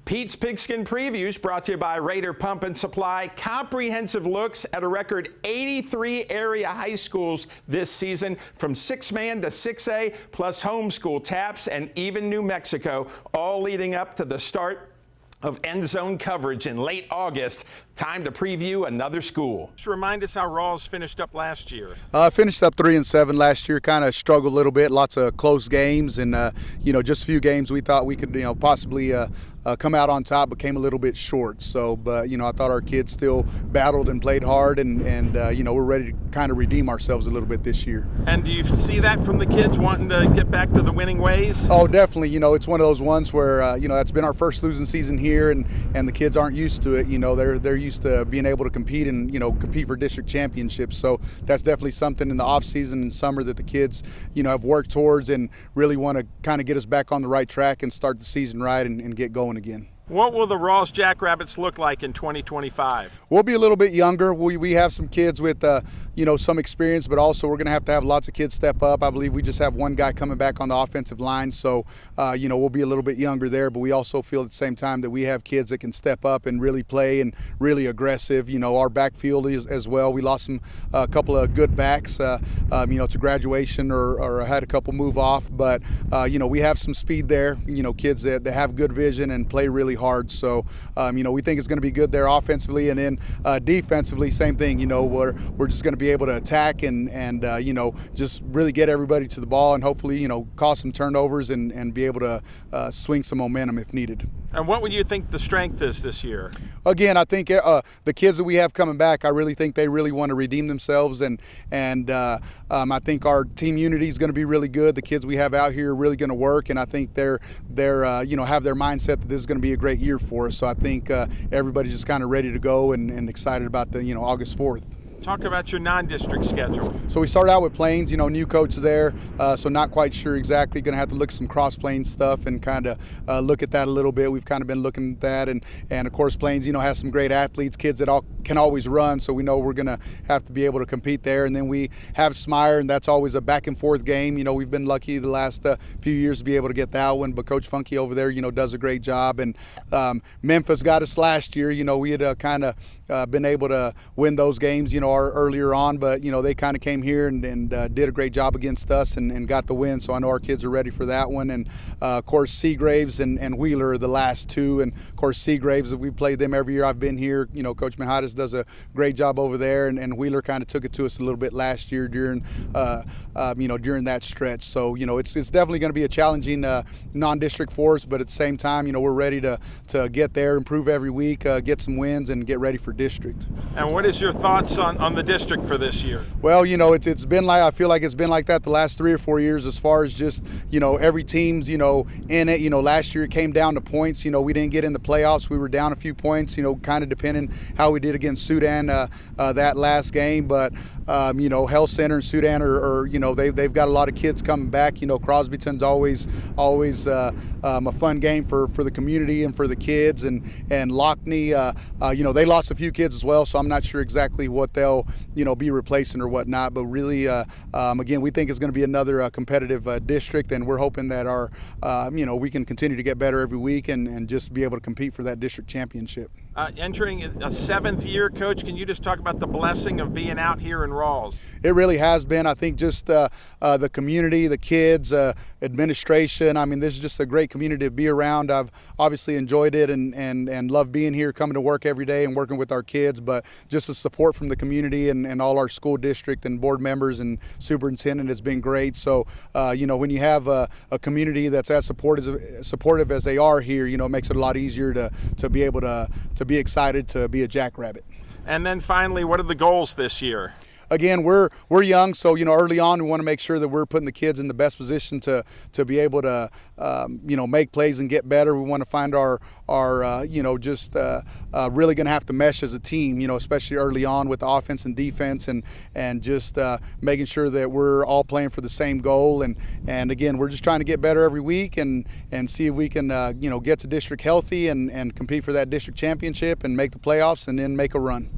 Pete's Pigskin Previews brought to you by Raider Pump and Supply. Comprehensive looks at a record 83 area high schools this season, from 6-man to 6A, plus homeschool taps and even New Mexico, all leading up to the start of end zone coverage in late August. Time to preview another school. Just remind us how Ralls finished up last year. Finished up 3-7 last year. Kind of struggled a little bit. Lots of close games, and just a few games we thought we could possibly come out on top, but came a little bit short. So, but I thought our kids still battled and played hard, and we're ready to kind of redeem ourselves a little bit this year. And do you see that from the kids wanting to get back to the winning ways? Oh, definitely. It's one of those ones where that's been our first losing season here, and the kids aren't used to it. They're used to being able to compete and compete for district championships. So that's definitely something in the off season and summer that the kids have worked towards, and really want to kind of get us back on the right track and start the season right and get going again. What will the Ralls Jackrabbits look like in 2025? We'll be a little bit younger. We have some kids with some experience, but also we're going to have lots of kids step up. I believe we just have one guy coming back on the offensive line, so we'll be a little bit younger there. But we also feel at the same time that we have kids that can step up and really play and really aggressive. Our backfield is as well. We lost a couple of good backs, to graduation or had a couple move off, but we have some speed there. Kids that have good vision and play really hard. So we think it's going to be good there offensively, and then defensively, same thing. We're just going to be able to attack and just really get everybody to the ball, and hopefully cause some turnovers and be able to swing some momentum if needed. And what would you think the strength is this year? Again, I think the kids that we have coming back, I really think they really want to redeem themselves, and I think our team unity is going to be really good. The kids we have out here are really going to work, and I think they're have their mindset that this is going to be a great year for us. So I think everybody's just kind of ready to go and excited about the August 4th. Talk about your non-district schedule. So we start out with Plains, new coach there, so not quite sure exactly. Going to have to look at some cross-Plains stuff and kind of look at that a little bit. We've kind of been looking at that, and of course Plains, has some great athletes, kids that can always run, so we know we're going to have to be able to compete there. And then we have Smyre, and that's always a back-and-forth game. We've been lucky the last few years to be able to get that one, but Coach Funky over there, does a great job. And Memphis got us last year. We had kind of been able to win those games, earlier on, but they kind of came here and did a great job against us and got the win. So I know our kids are ready for that one. And of course Seagraves and Wheeler are the last two, and of course Seagraves, we played them every year I've been here. Coach Mijares does a great job over there, and Wheeler kind of took it to us a little bit last year during during that stretch. So it's definitely going to be a challenging non-district for us, but at the same time we're ready to get there, improve every week, get some wins, and get ready for district. And what is your thoughts on the district for this year? Well, it's been like, I feel like it's been like that the last 3 or 4 years, as far as just every team's in it. Last year it came down to points. We didn't get in the playoffs. We were down a few points, kind of depending how we did against Sudan that last game. But Health Center and Sudan are they've got a lot of kids coming back. Crosbyton's always a fun game for the community and for the kids, and Lockney, they lost a few kids as well, so I'm not sure exactly what they'll be replacing or whatnot. But really, again, we think it's going to be another competitive district, and we're hoping that our we can continue to get better every week and just be able to compete for that district championship. Entering a 7th year, Coach, can you just talk about the blessing of being out here in Ralls? It really has been. I think just the community, the kids, administration. I mean, this is just a great community to be around. I've obviously enjoyed it and love being here, coming to work every day and working with our kids, but just the support from the community and all our school district and board members and superintendent has been great. So, when you have a community that's as supportive as they are here, it makes it a lot easier to be able to be excited to be a Jackrabbit. And then finally, what are the goals this year? Again, we're young, so early on we want to make sure that we're putting the kids in the best position to be able to make plays and get better. We want to find our really going to have to mesh as a team, especially early on with the offense and defense, and just making sure that we're all playing for the same goal. And again, we're just trying to get better every week and see if we can get to district healthy and compete for that district championship and make the playoffs and then make a run.